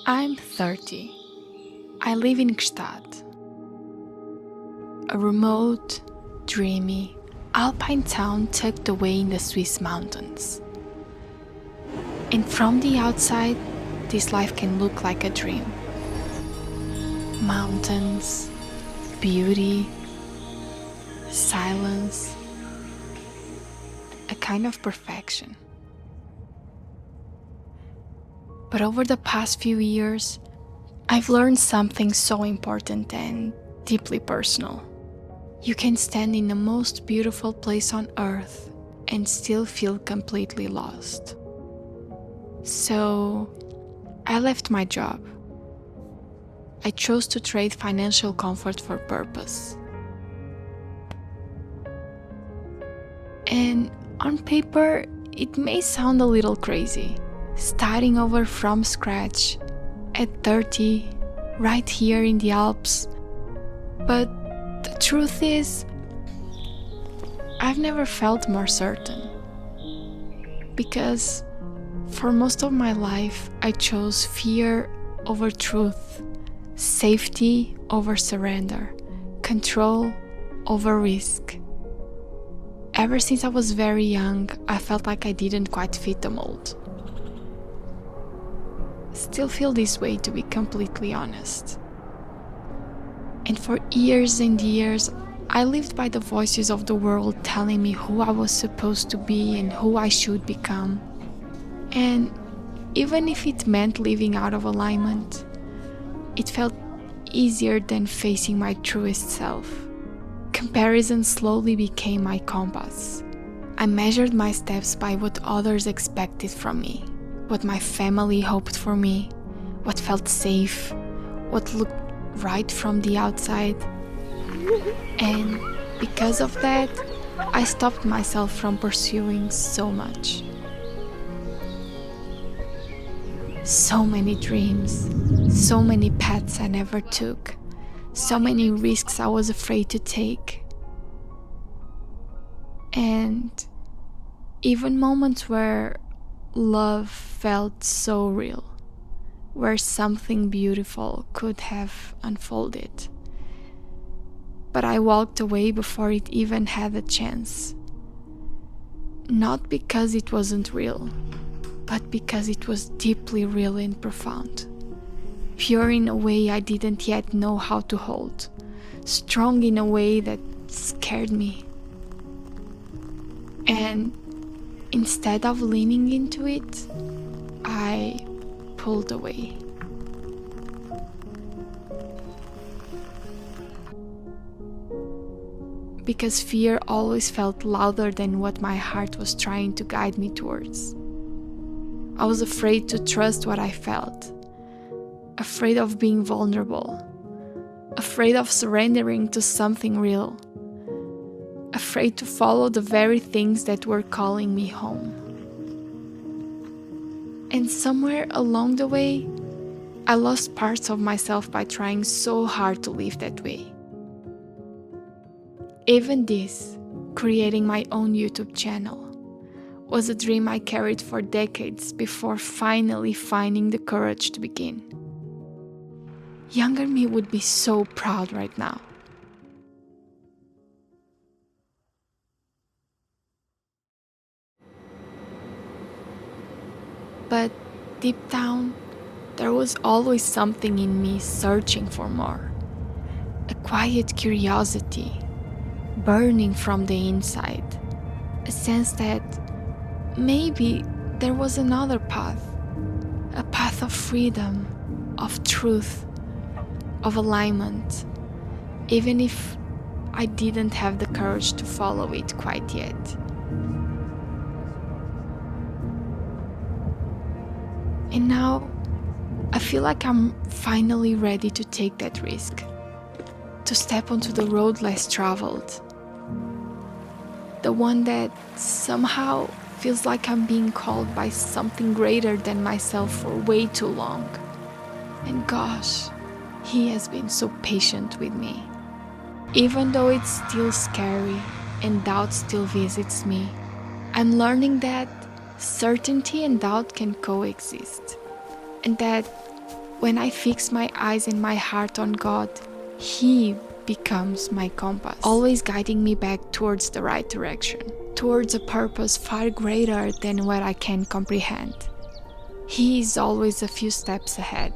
I'm 30. I live in Gstaad, a remote, dreamy, alpine town tucked away in the Swiss mountains. And from the outside, this life can look like a dream. Mountains, beauty, silence, a kind of perfection. But over the past few years, I've learned something so important and deeply personal. You can stand in the most beautiful place on earth and still feel completely lost. So, I left my job. I chose to trade financial comfort for purpose. And on paper, it may sound a little crazy, starting over from scratch at 30, right here in the Alps. But the truth is, I've never felt more certain. Because for most of my life, I chose fear over truth, safety over surrender, control over risk. Ever since I was very young, I felt like I didn't quite fit the mold. Still feel this way, to be completely honest. And for years and years, I lived by the voices of the world telling me who I was supposed to be and who I should become. And even if it meant living out of alignment, it felt easier than facing my truest self. Comparison slowly became my compass. I measured my steps by what others expected from me, what my family hoped for me, what felt safe, what looked right from the outside. And because of that, I stopped myself from pursuing so much. So many dreams, so many paths I never took, so many risks I was afraid to take. And even moments where love felt so real, where something beautiful could have unfolded. But I walked away before it even had a chance. Not because it wasn't real, but because it was deeply real and profound. Pure in a way I didn't yet know how to hold. Strong in a way that scared me. And instead of leaning into it, I pulled away. Because fear always felt louder than what my heart was trying to guide me towards. I was afraid to trust what I felt, afraid of being vulnerable, afraid of surrendering to something real, afraid to follow the very things that were calling me home. And somewhere along the way, I lost parts of myself by trying so hard to live that way. Even this, creating my own YouTube channel, was a dream I carried for decades before finally finding the courage to begin. Younger me would be so proud right now. But deep down, there was always something in me searching for more. A quiet curiosity, burning from the inside. A sense that maybe there was another path. A path of freedom, of truth, of alignment. Even if I didn't have the courage to follow it quite yet. And now, I feel like I'm finally ready to take that risk, to step onto the road less traveled, the one that somehow feels like I'm being called by something greater than myself for way too long. And gosh, he has been so patient with me. Even though it's still scary and doubt still visits me, I'm learning that certainty and doubt can coexist, and that When I fix my eyes and my heart on God, He becomes my compass, always guiding me back towards the right direction, towards a purpose far greater than what I can comprehend. He is always a few steps ahead.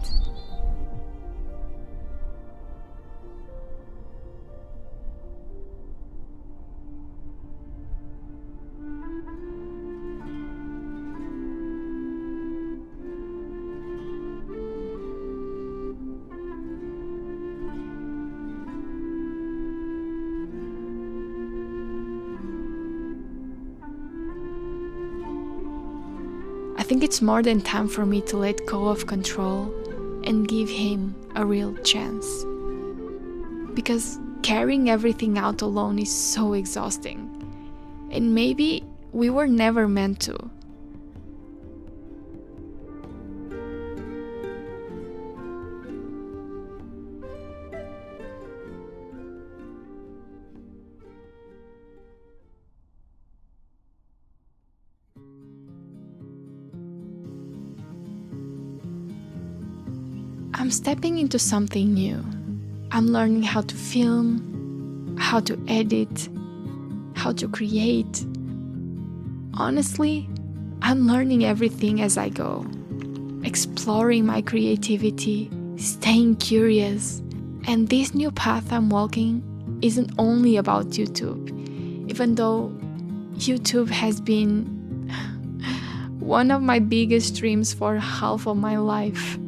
I think it's more than time for me to let go of control and give Him a real chance. Because carrying everything out alone is so exhausting. And maybe we were never meant to. I'm stepping into something new. I'm learning how to film, how to edit, how to create. Honestly, I'm learning everything as I go, exploring my creativity, staying curious. And this new path I'm walking isn't only about YouTube, even though YouTube has been one of my biggest dreams for half of my life.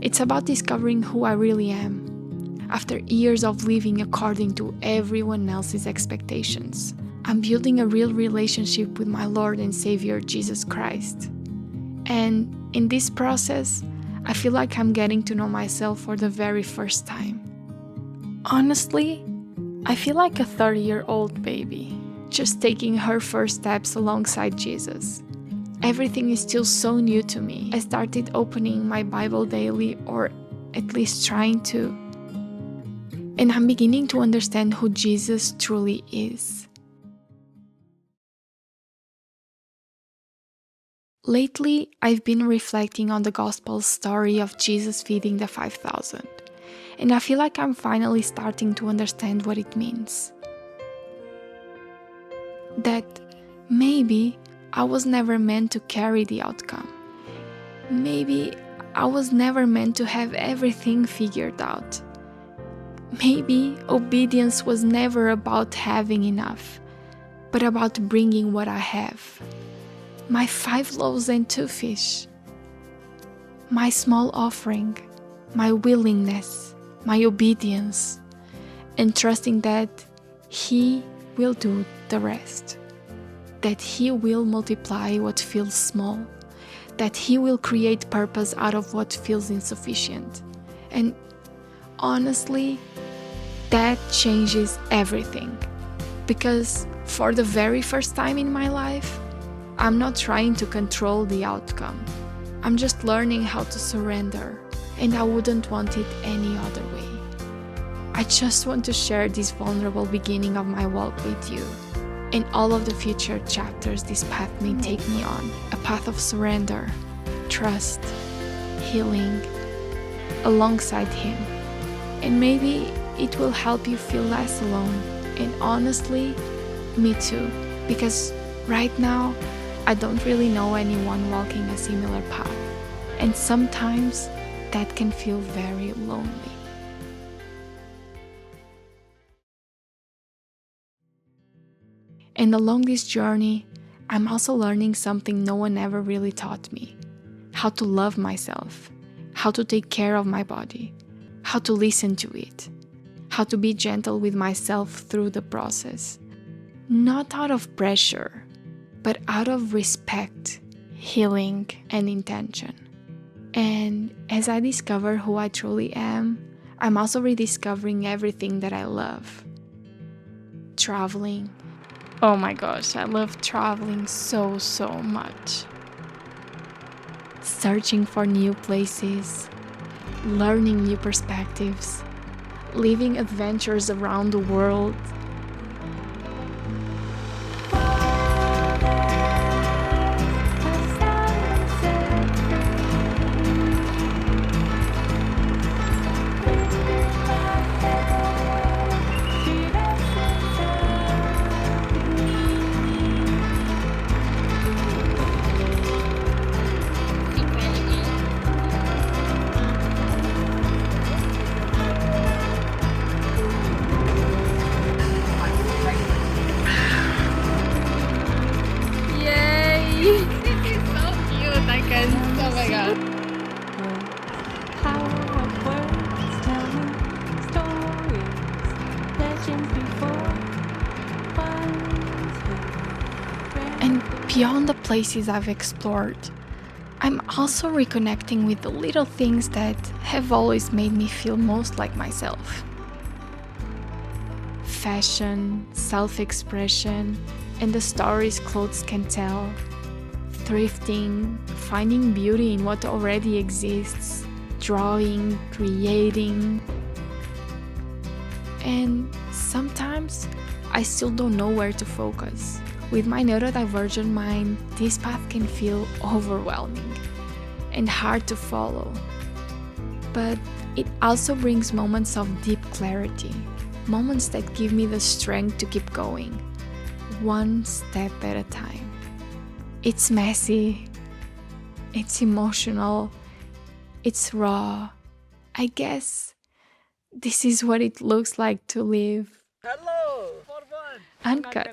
It's about discovering who I really am. After years of living according to everyone else's expectations, I'm building a real relationship with my Lord and Savior, Jesus Christ. And in this process, I feel like I'm getting to know myself for the very first time. Honestly, I feel like a 30-year-old baby, just taking her first steps alongside Jesus. Everything is still so new to me. I started opening my Bible daily, or at least trying to. And I'm beginning to understand who Jesus truly is. Lately, I've been reflecting on the gospel story of Jesus feeding the 5,000. And I feel like I'm finally starting to understand what it means. That maybe I was never meant to carry the outcome. Maybe I was never meant to have everything figured out. Maybe obedience was never about having enough, but about bringing what I have. My 5 loaves and 2 fish. My small offering, my willingness, my obedience, and trusting that He will do the rest. That He will multiply what feels small, that He will create purpose out of what feels insufficient. And honestly, that changes everything. Because for the very first time in my life, I'm not trying to control the outcome. I'm just learning how to surrender, and I wouldn't want it any other way. I just want to share this vulnerable beginning of my walk with you. In all of the future chapters this path may take me on, a path of surrender, trust, healing, alongside Him. And maybe it will help you feel less alone. And honestly, me too, because right now, I don't really know anyone walking a similar path. And sometimes that can feel very lonely. And along this journey, I'm also learning something no one ever really taught me. How to love myself, how to take care of my body, how to listen to it, how to be gentle with myself through the process. Not out of pressure, but out of respect, healing, and intention. And as I discover who I truly am, I'm also rediscovering everything that I love. Traveling. Oh my gosh, I love traveling so much. Searching for new places, learning new perspectives, living adventures around the world. And beyond the places I've explored, I'm also reconnecting with the little things that have always made me feel most like myself. Fashion, self-expression, and the stories clothes can tell. Thrifting, finding beauty in what already exists, drawing, creating. And sometimes I still don't know where to focus. With my neurodivergent mind, this path can feel overwhelming and hard to follow. But it also brings moments of deep clarity, moments that give me the strength to keep going, one step at a time. It's messy, it's emotional, it's raw. I guess this is what it looks like to live. Hello! For fun! Uncut.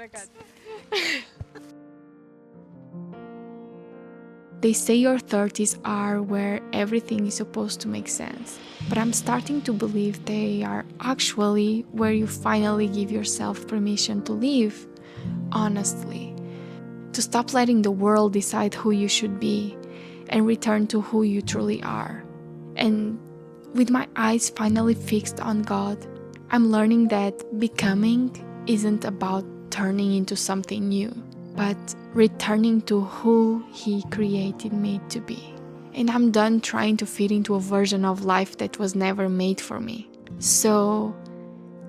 They say your 30s are where everything is supposed to make sense, but I'm starting to believe they are actually where you finally give yourself permission to live, honestly. To stop letting the world decide who you should be and return to who you truly are. And with my eyes finally fixed on God, I'm learning that becoming isn't about turning into something new, but returning to who He created me to be. And I'm done trying to fit into a version of life that was never made for me. So,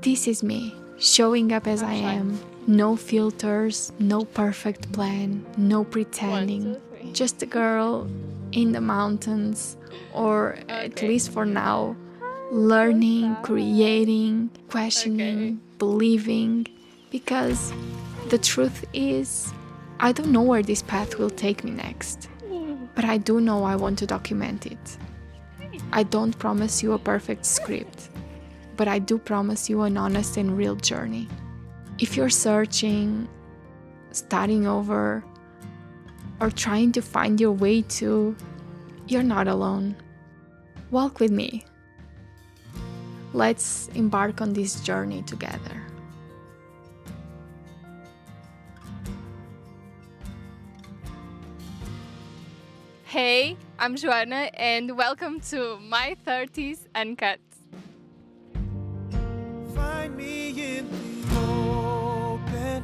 this is me, showing up as I am. No filters, no perfect plan, no pretending. Just a girl in the mountains, or at least for now, learning, creating, questioning, believing. Because the truth is, I don't know where this path will take me next, but I do know I want to document it. I don't promise you a perfect script, but I do promise you an honest and real journey. If you're searching, starting over, or trying to find your way to, you're not alone. Walk with me. Let's embark on this journey together. Hey, I'm Joanna and welcome to My 30s Uncut. Find me in the open,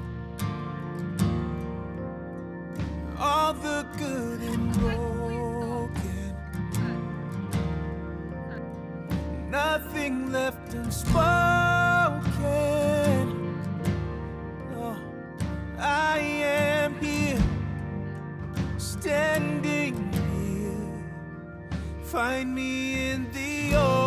all the good and broken, nothing left unspoken. Oh, I am here, standing here. Find me in the open.